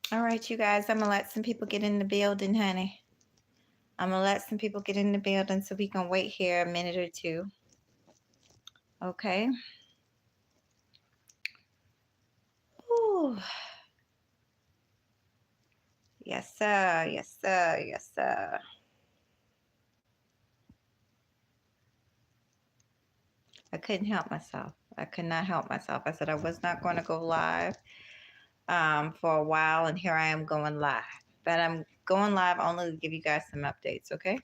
All right, you guys, I'm going to let some people get in the building, honey. I'm going to let some people get in the building so we can wait here a minute or two. Okay. Ooh. Yes, sir. Yes, sir. Yes, sir. I couldn't help myself. I could not help myself. I said I was not going to go live for a while, and here I am going live. But I'm going live only to give you guys some updates, okay?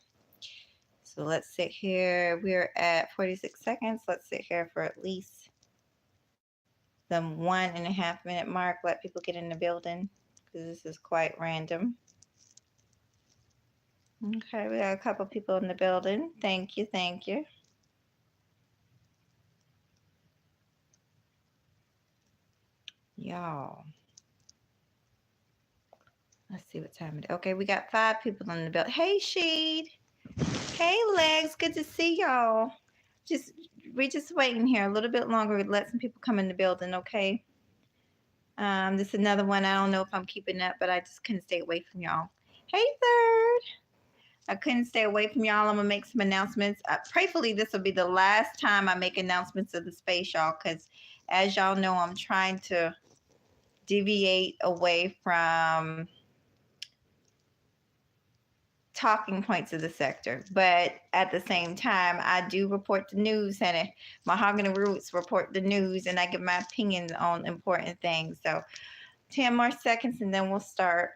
So let's sit here. We're at 46 seconds. Let's sit here for at least the 1.5 minute mark. Let people get in the building because this is quite random. Okay, we got a couple people in the building. Thank you, thank you. Y'all. Let's see what time it is. Okay, we got 5 people in the building. Hey, Sheed. Hey, Legs. Good to see y'all. We're just waiting here a little bit longer. Let some people come in the building, okay? This is another one. I don't know if I'm keeping up, but I just couldn't stay away from y'all. Hey, Third. I couldn't stay away from y'all. I'm going to make some announcements. Prayfully, this will be the last time I make announcements of the space, y'all, because as y'all know, I'm trying to deviate away from talking points of the sector. But at the same time, I do report the news, and Mahogany Roots report the news, and I give my opinions on important things. So 10 more seconds, and then we'll start.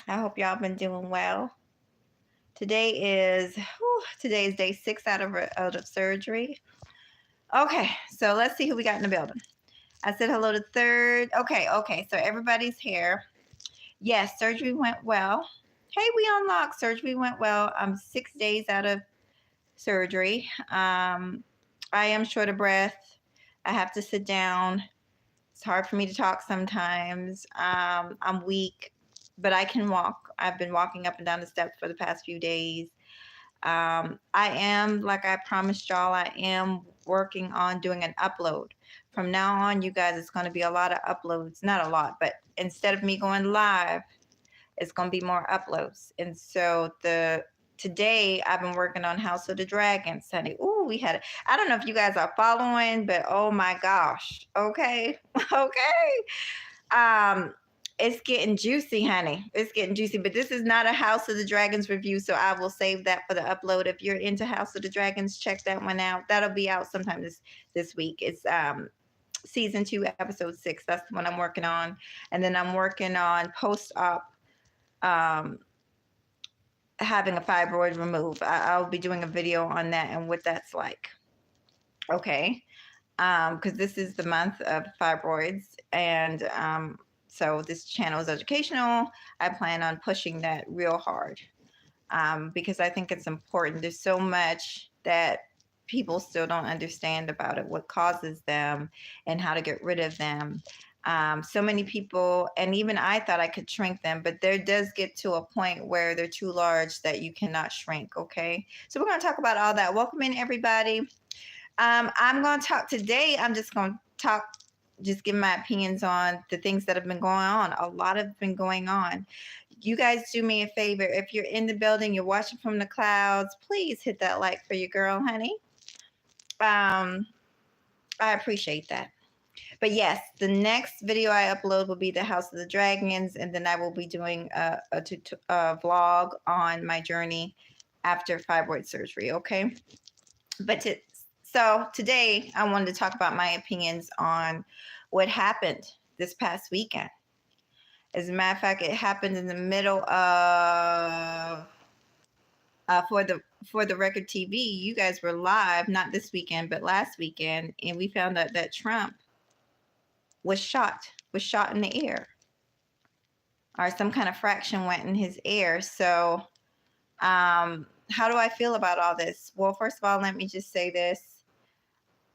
I hope y'all been doing well. Today is day 6 out of surgery. Okay, so let's see who we got in the building. I said hello to Third. Okay, so everybody's here. Yes, surgery went well. Hey, we unlocked. Surgery went well. I'm 6 days out of surgery. I am short of breath. I have to sit down. It's hard for me to talk sometimes. I'm weak, but I can walk. I've been walking up and down the steps for the past few days. I am, like I promised y'all, I am working on doing an upload. From now on, you guys, it's going to be a lot of uploads. Not a lot, but instead of me going live, it's going to be more uploads. And so today I've been working on House of the Dragon Sunday. Ooh, I don't know if you guys are following, but oh my gosh. Okay. Okay. It's getting juicy, honey. It's getting juicy, but this is not a House of the Dragons review, so I will save that for the upload. If you're into House of the Dragons, check that one out. That'll be out sometime this week. It's season 2, episode 6. That's the one I'm working on. And then I'm working on post-op having a fibroid removed. I'll be doing a video on that and what that's like. Okay. Because this is the month of fibroids, and so this channel is educational. I plan on pushing that real hard because I think it's important. There's so much that people still don't understand about it, what causes them and how to get rid of them. So many people, and even I thought I could shrink them, but there does get to a point where they're too large that you cannot shrink. Okay. So we're going to talk about all that. Welcome in, everybody. I'm going to talk today. I'm just going to just give my opinions on the things that have been going on. A lot have been going on. You guys do me a favor. If you're in the building, you're watching from the clouds, please hit that like for your girl, honey. I appreciate that. But yes, the next video I upload will be the House of the Dragons, and then I will be doing a vlog on my journey after fibroid surgery, okay? So today I wanted to talk about my opinions on what happened this past weekend. As a matter of fact, it happened in the middle of for the Record TV. You guys were live, not this weekend, but last weekend, and we found out that Trump was shot in the air, or some kind of fraction went in his air. So how do I feel about all this? Well, first of all, let me just say this.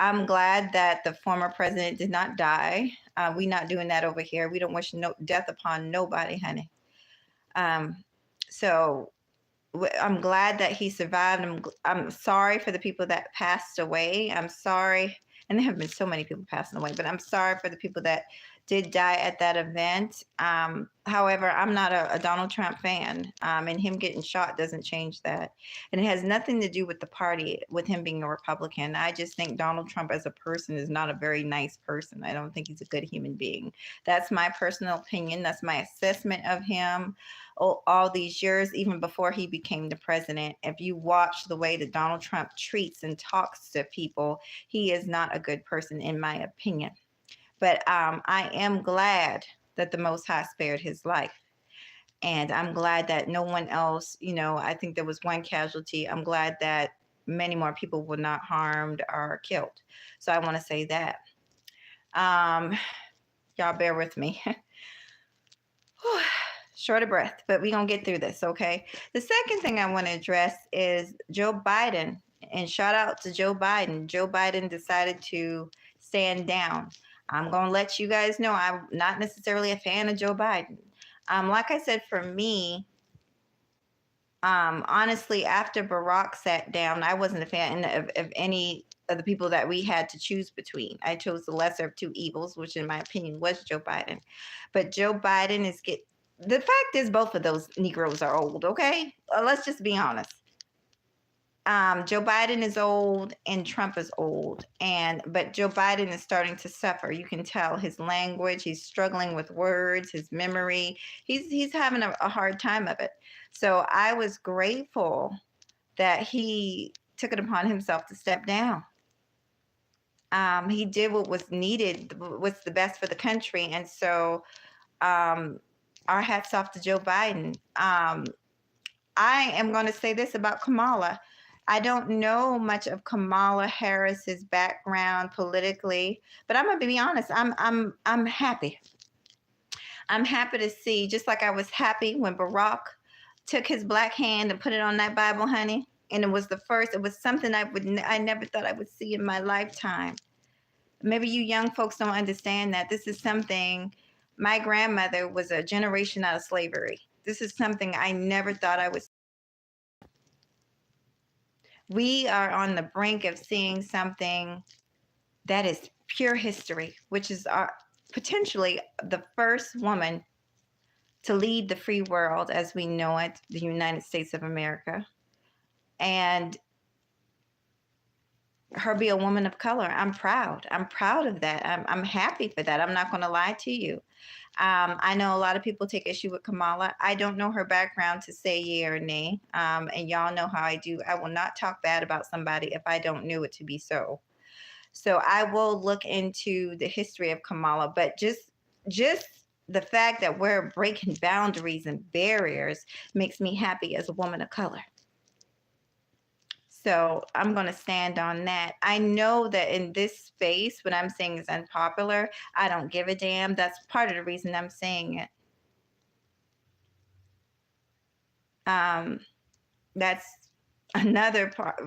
I'm glad that the former president did not die. We're not doing that over here. We don't wish no death upon nobody, honey. So I'm glad that he survived. I'm sorry for the people that passed away. I'm sorry. And there have been so many people passing away, but I'm sorry for the people that did die at that event. However, I'm not a Donald Trump fan, and him getting shot doesn't change that. And it has nothing to do with the party, with him being a Republican. I just think Donald Trump as a person is not a very nice person. I don't think he's a good human being. That's my personal opinion. That's my assessment of him all these years, even before he became the president. If you watch the way that Donald Trump treats and talks to people, he is not a good person, in my opinion. But I am glad that the Most High spared his life. And I'm glad that no one else, I think there was one casualty. I'm glad that many more people were not harmed or killed. So I want to say that. Y'all bear with me. Short of breath, but we're going to get through this, okay? The second thing I want to address is Joe Biden. And shout out to Joe Biden. Joe Biden decided to stand down. I'm going to let you guys know I'm not necessarily a fan of Joe Biden. Like I said, for me, honestly, after Barack sat down, I wasn't a fan of any of the people that we had to choose between. I chose the lesser of two evils, which in my opinion was Joe Biden. But Joe Biden the fact is both of those Negroes are old, okay? Let's just be honest. Joe Biden is old and Trump is old, but Joe Biden is starting to suffer. You can tell his language. He's struggling with words, his memory. He's having a hard time of it. So I was grateful that he took it upon himself to step down. He did what was needed, what's the best for the country, and so our hats off to Joe Biden. I am going to say this about Kamala. I don't know much of Kamala Harris's background politically, but I'm going to be honest. I'm happy. I'm happy to see, just like I was happy when Barack took his black hand and put it on that Bible, honey. And it was something I never thought I would see in my lifetime. Maybe you young folks don't understand that this is something. My grandmother was a generation out of slavery. This is something I never thought I would. We are on the brink of seeing something that is pure history, which is potentially the first woman to lead the free world as we know it, the United States of America. And her be a woman of color. I'm proud. I'm proud of that. I'm happy for that. I'm not going to lie to you. I know a lot of people take issue with Kamala. I don't know her background to say yea or nay. And y'all know how I do. I will not talk bad about somebody if I don't know it to be so. So I will look into the history of Kamala, but just the fact that we're breaking boundaries and barriers makes me happy as a woman of color. So I'm going to stand on that. I know that in this space, what I'm saying is unpopular. I don't give a damn. That's part of the reason I'm saying it. That's another part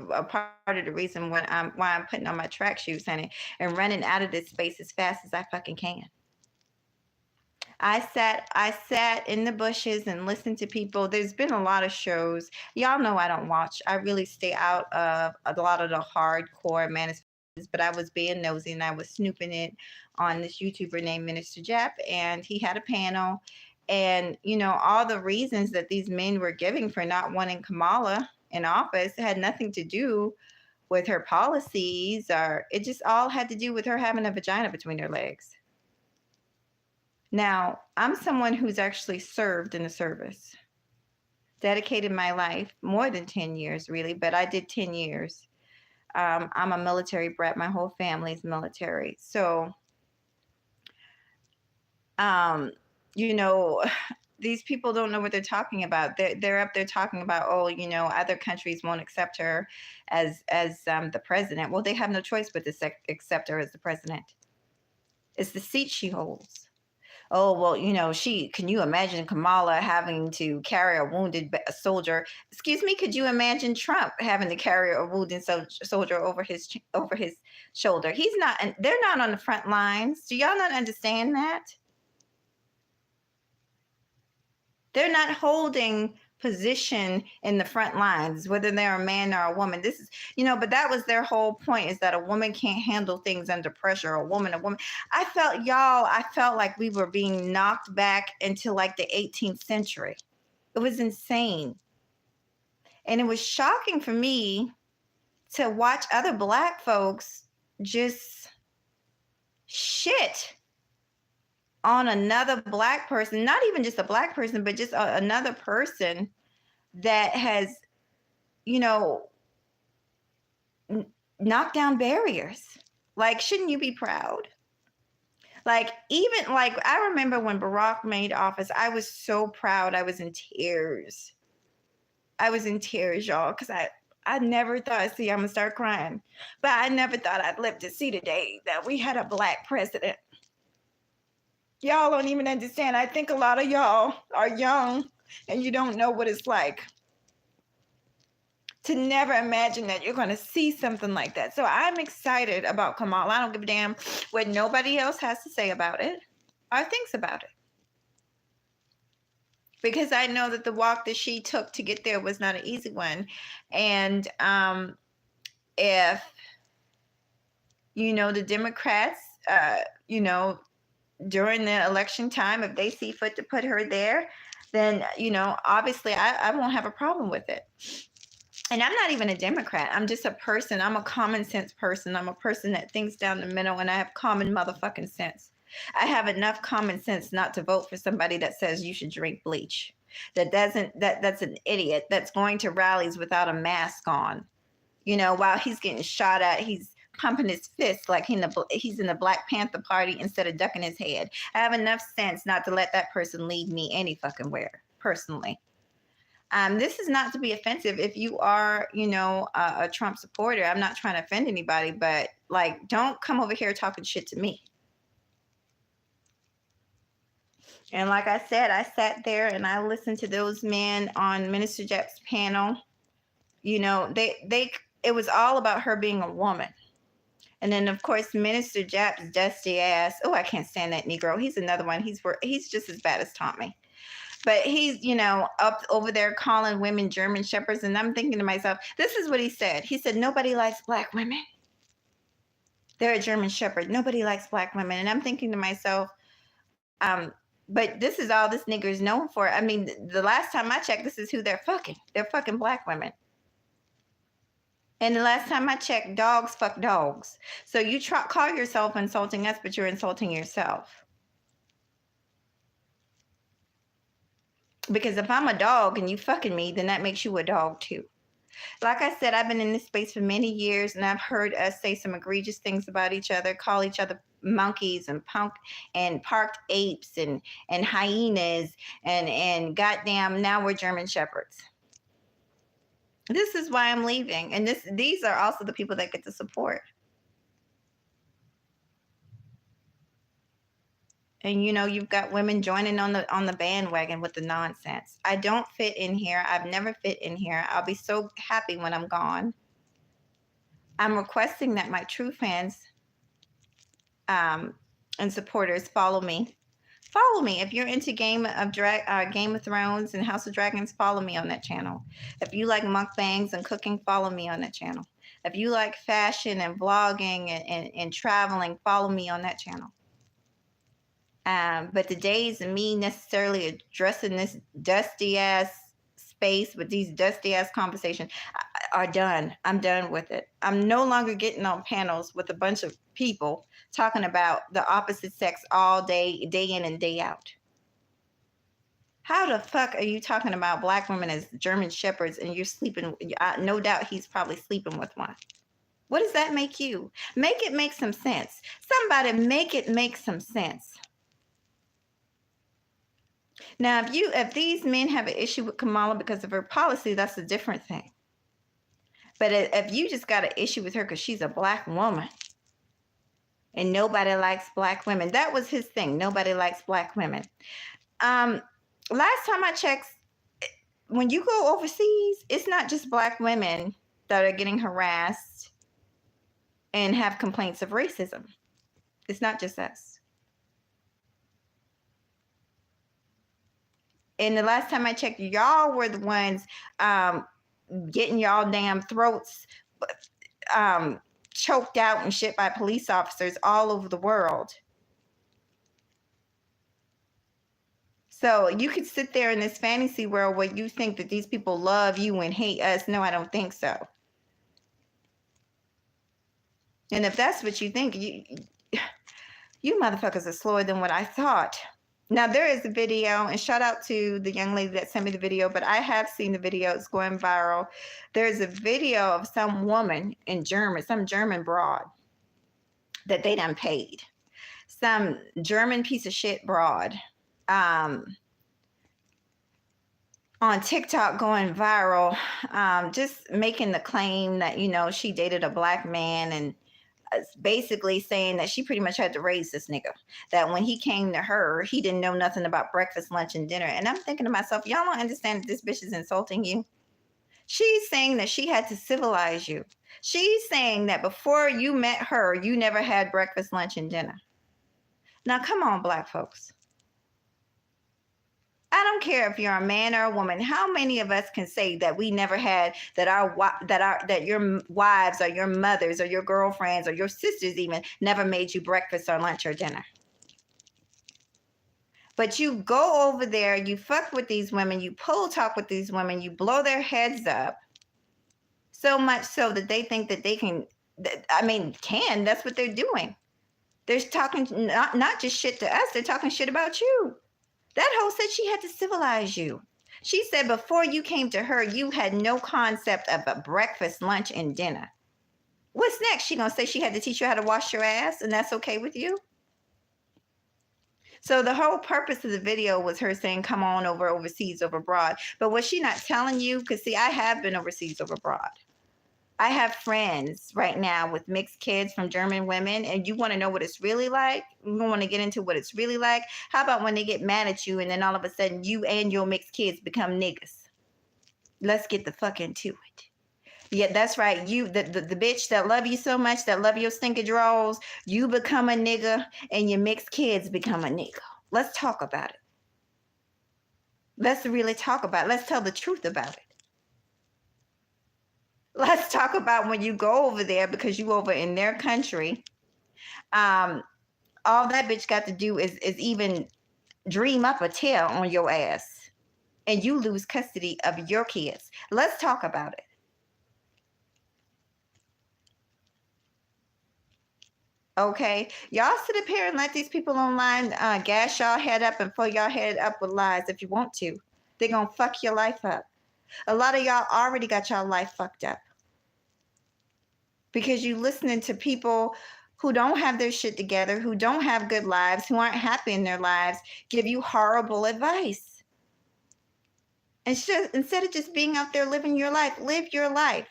of the reason why I'm putting on my track shoes, honey, and running out of this space as fast as I fucking can. I sat in the bushes and listened to people. There's been a lot of shows. Y'all know I don't watch. I really stay out of a lot of the hardcore manospheres, but I was being nosy and I was snooping it on this YouTuber named Minister Jap, and he had a panel. And, all the reasons that these men were giving for not wanting Kamala in office had nothing to do with her policies, or it just all had to do with her having a vagina between her legs. Now, I'm someone who's actually served in the service, dedicated my life, more than 10 years, really, but I did 10 years. I'm a military brat. My whole family's military. So, these people don't know what they're talking about. They're up there talking about, other countries won't accept her as the president. Well, they have no choice but to accept her as the president. It's the seat she holds. Oh, well, can you imagine Kamala having to carry a wounded soldier? Excuse me, could you imagine Trump having to carry a wounded soldier over his shoulder? They're not on the front lines. Do y'all not understand that? They're not holding position in the front lines, whether they're a man or a woman. This is, but that was their whole point, is that a woman can't handle things under pressure. A woman. I felt like we were being knocked back into like the 18th century. It was insane. And it was shocking for me to watch other Black folks just shit on another Black person, not even just a Black person, but just another person that has, knocked down barriers. Like, shouldn't you be proud? Like, even like, I remember when Barack made office, I was so proud. I was in tears. Y'all, because I never thought, see, I'm going to start crying, but I never thought I'd live to see the day that we had a Black president. Y'all don't even understand. I think a lot of y'all are young and you don't know what it's like to never imagine that you're going to see something like that. So I'm excited about Kamala. I don't give a damn what nobody else has to say about it or thinks about it. Because I know that the walk that she took to get there was not an easy one. And if, the Democrats, during the election time, if they see fit to put her there, then, obviously I won't have a problem with it. And I'm not even a Democrat. I'm just a person. I'm a common sense person. I'm a person that thinks down the middle, and I have common motherfucking sense. I have enough common sense not to vote for somebody that says you should drink bleach. That's an idiot that's going to rallies without a mask on. While he's getting shot at, he's pumping his fist like he's in the Black Panther Party instead of ducking his head. I have enough sense not to let that person lead me any fucking where, personally. This is not to be offensive. If you are, a Trump supporter, I'm not trying to offend anybody, but like, don't come over here talking shit to me. And like I said, I sat there and I listened to those men on Minister Jep's panel. It was all about her being a woman. And then, of course, Minister Jep's dusty ass. Oh, I can't stand that Negro. He's another one. He's just as bad as Tommy. But he's, up over there calling women German shepherds. And I'm thinking to myself, this is what he said. He said, nobody likes Black women. They're a German shepherd. Nobody likes Black women. And I'm thinking to myself, but this is all this nigger is known for. I mean, the last time I checked, this is who they're fucking. They're fucking Black women. And the last time I checked, dogs fuck dogs. So you call yourself insulting us, but you're insulting yourself. Because if I'm a dog and you fucking me, then that makes you a dog too. Like I said, I've been in this space for many years, and I've heard us say some egregious things about each other, call each other monkeys and punk and parked apes and hyenas and goddamn, now we're German shepherds. This is why I'm leaving. And these are also the people that get the support. And you've got women joining on the bandwagon with the nonsense. I don't fit in here. I've never fit in here. I'll be so happy when I'm gone. I'm requesting that my true fans and supporters follow me. Follow me. If you're into Game of Thrones and House of Dragons, follow me on that channel. If you like mukbangs and cooking, follow me on that channel. If you like fashion and vlogging and traveling, follow me on that channel. But the days of me necessarily addressing this dusty ass space with these dusty ass conversations are done. I'm done with it. I'm no longer getting on panels with a bunch of people talking about the opposite sex all day, day in and day out. How the fuck are you talking about Black women as German shepherds and you're sleeping? No doubt he's probably sleeping with one. What does that make you? Make it make some sense. Somebody make it make some sense. Now, if these men have an issue with Kamala because of her policy, that's a different thing. But if you just got an issue with her because she's a Black woman and nobody likes Black women, that was his thing. Nobody likes Black women. Last time I checked, when you go overseas, it's not just Black women that are getting harassed and have complaints of racism. It's not just us. And the last time I checked, y'all were the ones getting y'all damn throats choked out and shit by police officers all over the world. So you could sit there in this fantasy world where you think that these people love you and hate us. No, I don't think so. And if that's what you think, you motherfuckers are slower than what I thought. Now, there is a video, and shout out to the young lady that sent me the video, but I have seen the video. It's going viral. There's a video of some woman in German, some German broad that they done paid. Some German piece of shit broad on TikTok going viral, just making the claim that, you know, she dated a black man and basically saying that she pretty much had to raise this nigga, that when he came to her, he didn't know nothing about breakfast, lunch, and dinner. And I'm thinking to myself, y'all don't understand that this bitch is insulting you. She's saying that she had to civilize you. She's saying that before you met her, you never had breakfast, lunch, and dinner. Now, come on, black folks. I don't care if you're a man or a woman. How many of us can say that we never had, that your wives or your mothers or your girlfriends or your sisters even never made you breakfast or lunch or dinner? But you go over there, you fuck with these women, you pull talk with these women, you blow their heads up so much so that they think that they can. That's what they're doing. They're talking not just shit to us, they're talking shit about you. That hoe said she had to civilize you. She said before you came to her, you had no concept of a breakfast, lunch, and dinner. What's next? She gonna say she had to teach you how to wash your ass, and that's okay with you? So the whole purpose of the video was her saying, come on over overseas, over abroad. But what she not telling you, because see, I have been overseas, over abroad. I have friends right now with mixed kids from German women, and you want to know what it's really like? You want to get into what it's really like? How about when they get mad at you and then all of a sudden you and your mixed kids become niggas? Let's get the fuck into it. Yeah, that's right. You, the bitch that love you so much, that love your stinking draws, you become a nigga and your mixed kids become a nigga. Let's talk about it. Let's really talk about it. Let's tell the truth about it. Let's talk about when you go over there, because you over in their country. All that bitch got to do is even dream up a tail on your ass, and you lose custody of your kids. Let's talk about it. Okay, y'all sit up here and let these people online gas y'all head up and fill y'all head up with lies if you want to. They're gonna fuck your life up. A lot of y'all already got y'all life fucked up because you listening to people who don't have their shit together, who don't have good lives, who aren't happy in their lives, give you horrible advice. And instead of just being out there living your life, live your life.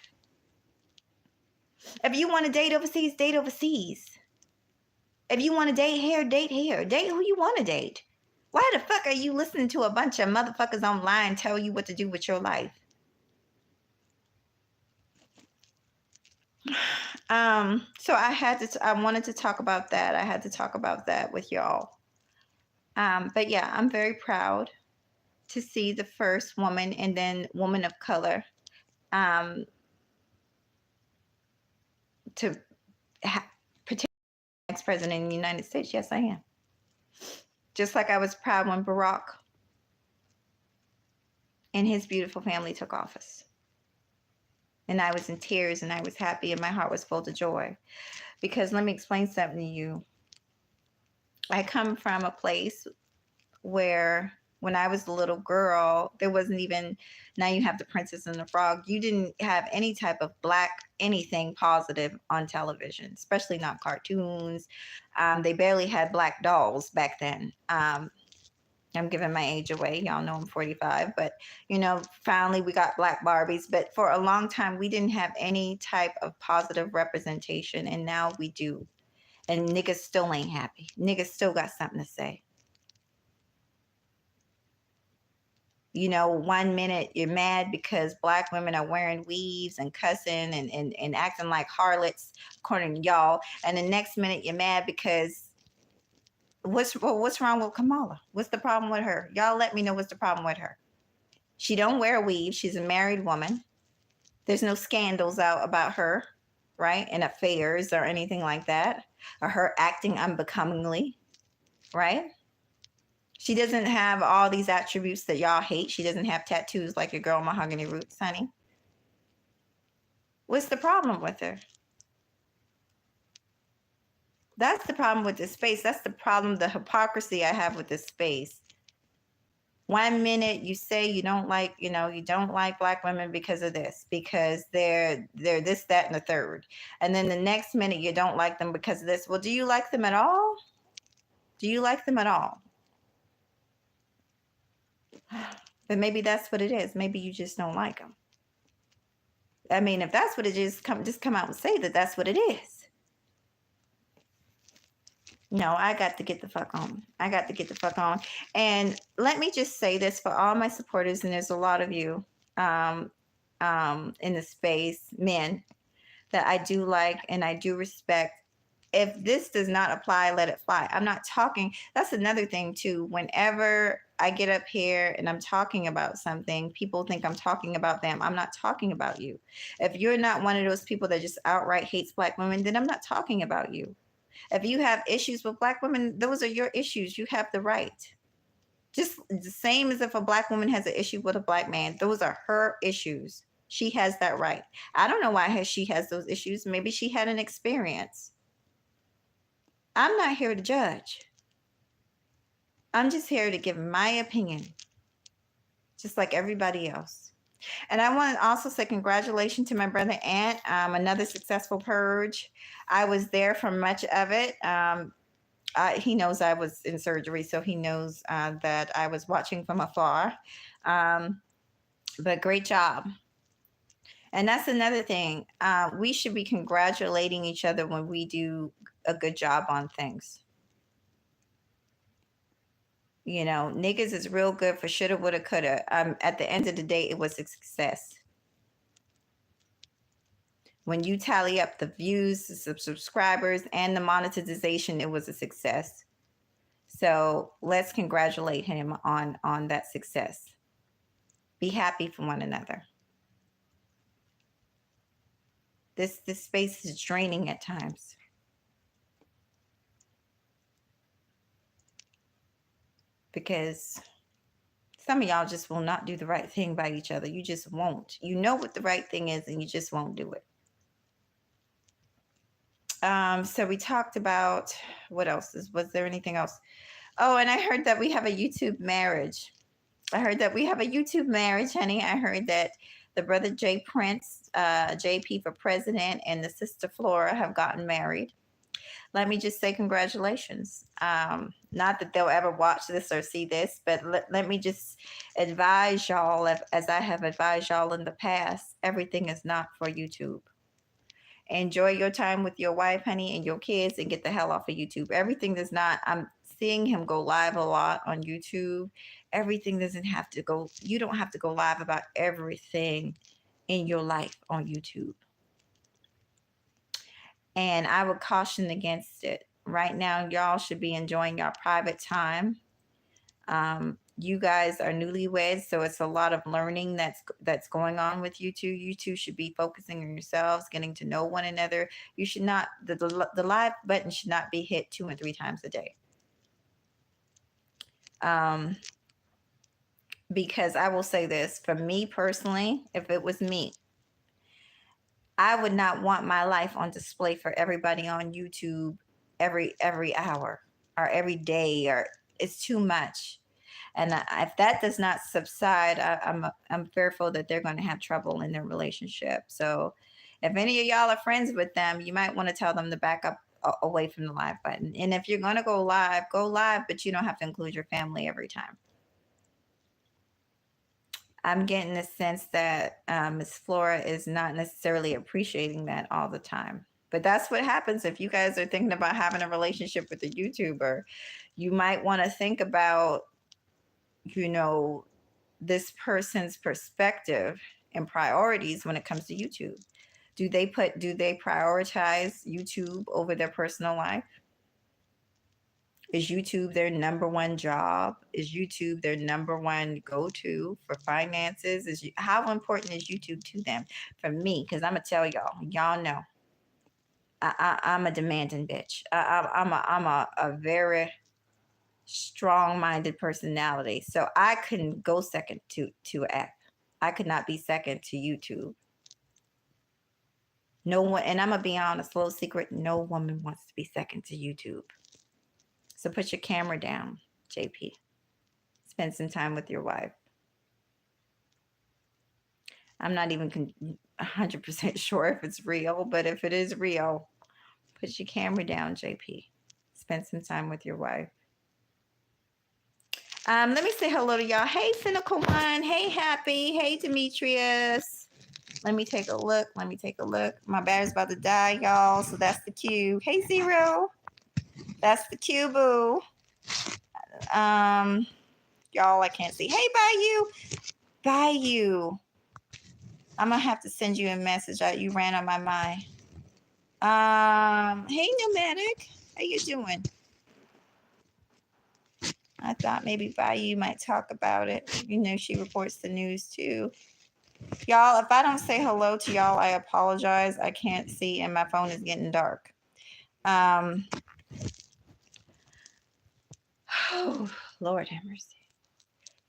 If you want to date overseas, date overseas. If you want to date here, date here. Date who you want to date. Why the fuck are you listening to a bunch of motherfuckers online tell you what to do with your life? So I wanted to talk about that. I had to talk about that with y'all. But yeah, I'm very proud to see the first woman and then woman of color to participate next president in the United States. Yes, I am. Just like I was proud when Barack and his beautiful family took office. And I was in tears and I was happy and my heart was full of joy. Because let me explain something to you. I come from a place where when I was a little girl, there wasn't even, now you have The Princess and the Frog. You didn't have any type of black anything positive on television, especially not cartoons. They barely had black dolls back then. I'm giving my age away. Y'all know I'm 45, but you know, finally we got black Barbies. But for a long time, we didn't have any type of positive representation, and now we do. And niggas still ain't happy. Niggas still got something to say. You know, 1 minute you're mad because black women are wearing weaves and cussing and acting like harlots, according to y'all. And the next minute you're mad because What's wrong with Kamala? What's the problem with her? Y'all let me know what's the problem with her. She don't wear a weave. She's a married woman. There's no scandals out about her, right? And affairs or anything like that, or her acting unbecomingly, right? She doesn't have all these attributes that y'all hate. She doesn't have tattoos like your girl Mahogany Roots, honey. What's the problem with her? That's the problem with this space. That's the problem, the hypocrisy I have with this space. One minute you say you don't like, you don't like black women because of this, because they're this, that, and the third. And then the next minute you don't like them because of this. Well, do you like them at all? Do you like them at all? But maybe that's what it is. Maybe you just don't like them. I mean, if that's what it is, just come out and say that that's what it is. No, I got to get the fuck on. I got to get the fuck on. And let me just say this for all my supporters, and there's a lot of you in the space, men, that I do like and I do respect. If this does not apply, let it fly. I'm not talking. That's another thing too. Whenever I get up here and I'm talking about something, people think I'm talking about them. I'm not talking about you. If you're not one of those people that just outright hates black women, then I'm not talking about you. If you have issues with black women, those are your issues. You have the right. Just the same as if a black woman has an issue with a black man, those are her issues. She has that right. I don't know why she has those issues. Maybe she had an experience. I'm not here to judge. I'm just here to give my opinion, just like everybody else. And I want to also say congratulations to my brother Ant, another successful purge. I was there for much of it. He knows I was in surgery, so he knows that I was watching from afar. But great job. And that's another thing. We should be congratulating each other when we do a good job on things. Niggas is real good for shoulda, woulda, coulda. At the end of the day, it was a success. When you tally up the views, the subscribers, and the monetization, it was a success. So let's congratulate him on that success. Be happy for one another. This space is draining at times. Because some of y'all just will not do the right thing by each other. You just won't. You know what the right thing is, and you just won't do it. So we talked about, what else? Was there anything else? Oh, and I heard that we have a YouTube marriage. Honey. I heard that the brother Jay Prince, JP for president, and the sister Flora have gotten married. Let me just say congratulations. Not that they'll ever watch this or see this, but let me just advise y'all, as I have advised y'all in the past, everything is not for YouTube. Enjoy your time with your wife, honey, and your kids, and get the hell off of YouTube. Everything does not, I'm seeing him go live a lot on YouTube. Everything doesn't have to go, you don't have to go live about everything in your life on YouTube. And I would caution against it. Right now, y'all should be enjoying your private time. You guys are newlyweds, so it's a lot of learning that's going on with you two. You two should be focusing on yourselves, getting to know one another. You should not, the live button should not be hit 2 and 3 times a day. Because I will say this, for me personally, if it was me, I would not want my life on display for everybody on YouTube every hour or every day, or it's too much. And if that does not subside, I'm fearful that they're going to have trouble in their relationship. So if any of y'all are friends with them, you might want to tell them to back up away from the live button. And if you're going to go live, but you don't have to include your family every time. I'm getting the sense that Miss Flora is not necessarily appreciating that all the time. But that's what happens if you guys are thinking about having a relationship with a YouTuber. You might want to think about, this person's perspective and priorities when it comes to YouTube. Do they prioritize YouTube over their personal life? Is YouTube their number one job? Is YouTube their number one go-to for finances? How important is YouTube to them? For me, because I'm gonna tell y'all know, I'm a demanding bitch. I'm a very strong-minded personality, so I couldn't go second to an app. I could not be second to YouTube. No one, and I'm gonna be honest, little secret, no woman wants to be second to YouTube. So put your camera down, JP. Spend some time with your wife. I'm not even 100% sure if it's real, but if it is real, put your camera down, JP. Spend some time with your wife. Let me say hello to y'all. Hey, Cynical One. Hey, Happy. Hey, Demetrius. Let me take a look. My battery's about to die, y'all. So that's the cue. Hey, Zero. That's the cue, boo. Y'all, I can't see. Hey, Bayou. I'm gonna have to send you a message. You ran on my mind. Hey, Nomadic. How you doing? I thought maybe Bayou might talk about it. You know, she reports the news too. Y'all, if I don't say hello to y'all, I apologize. I can't see and my phone is getting dark. Oh, Lord have mercy.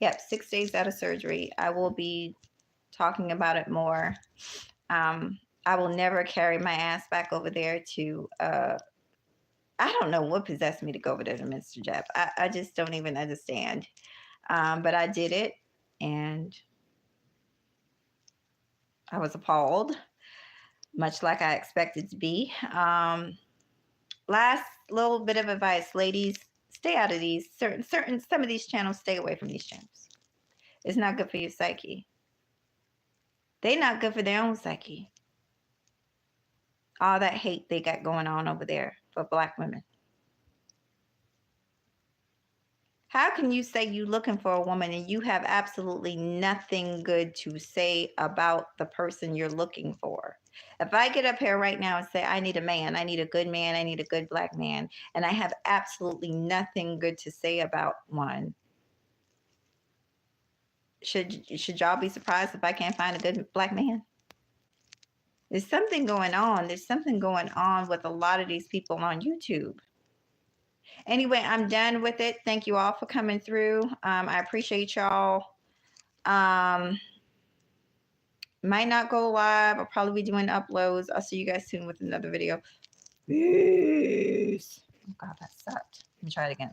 Yep, 6 days out of surgery. I will be talking about it more. I will never carry my ass back over there to I don't know what possessed me to go over there to Mr. Jeff. I just don't even understand. But I did it, and I was appalled, much like I expected to be. Last little bit of advice, ladies, stay out of these some of these channels. Stay away from these channels. It's not good for your psyche. They're not good for their own psyche. All that hate they got going on over there for Black women. How can you say you looking for a woman and you have absolutely nothing good to say about the person you're looking for? If I get up here right now and say, I need a man, I need a good man, I need a good Black man, and I have absolutely nothing good to say about one, should y'all be surprised if I can't find a good Black man? There's something going on. There's something going on with a lot of these people on YouTube. Anyway, I'm done with it. Thank you all for coming through. I appreciate y'all. Might not go live. I'll probably be doing uploads. I'll see you guys soon with another video. Peace. Oh God, that sucked. Let me try it again.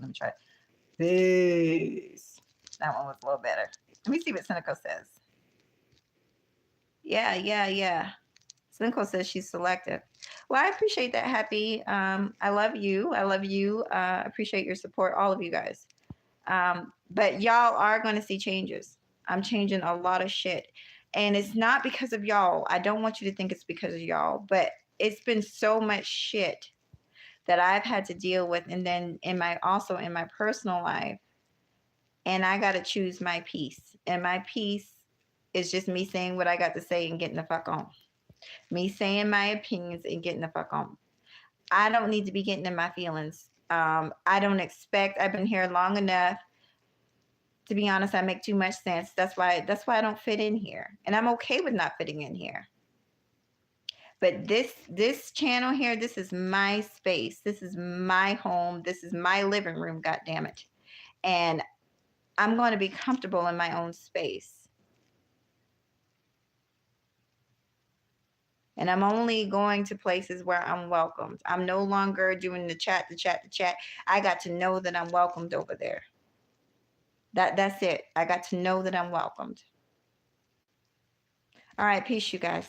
Peace. That one was a little better. Let me see what Cynical says. Yeah. Cynical says she's selective. Well, I appreciate that, Happy. I love you. Appreciate your support, all of you guys. But y'all are going to see changes. I'm changing a lot of shit. And it's not because of y'all. I don't want you to think it's because of y'all. But it's been so much shit that I've had to deal with. And then also in my personal life. And I got to choose my peace. And my peace is just me saying what I got to say and getting the fuck on. Me saying my opinions and getting the fuck on. I don't need to be getting in my feelings. I don't expect. I've been here long enough. To be honest, I make too much sense. That's why I don't fit in here. And I'm okay with not fitting in here. But this channel here, this is my space. This is my home. This is my living room, God damn it. And I'm going to be comfortable in my own space. And I'm only going to places where I'm welcomed. I'm no longer doing the chat. I got to know that I'm welcomed over there. That's it. I got to know that I'm welcomed. All right, peace, you guys.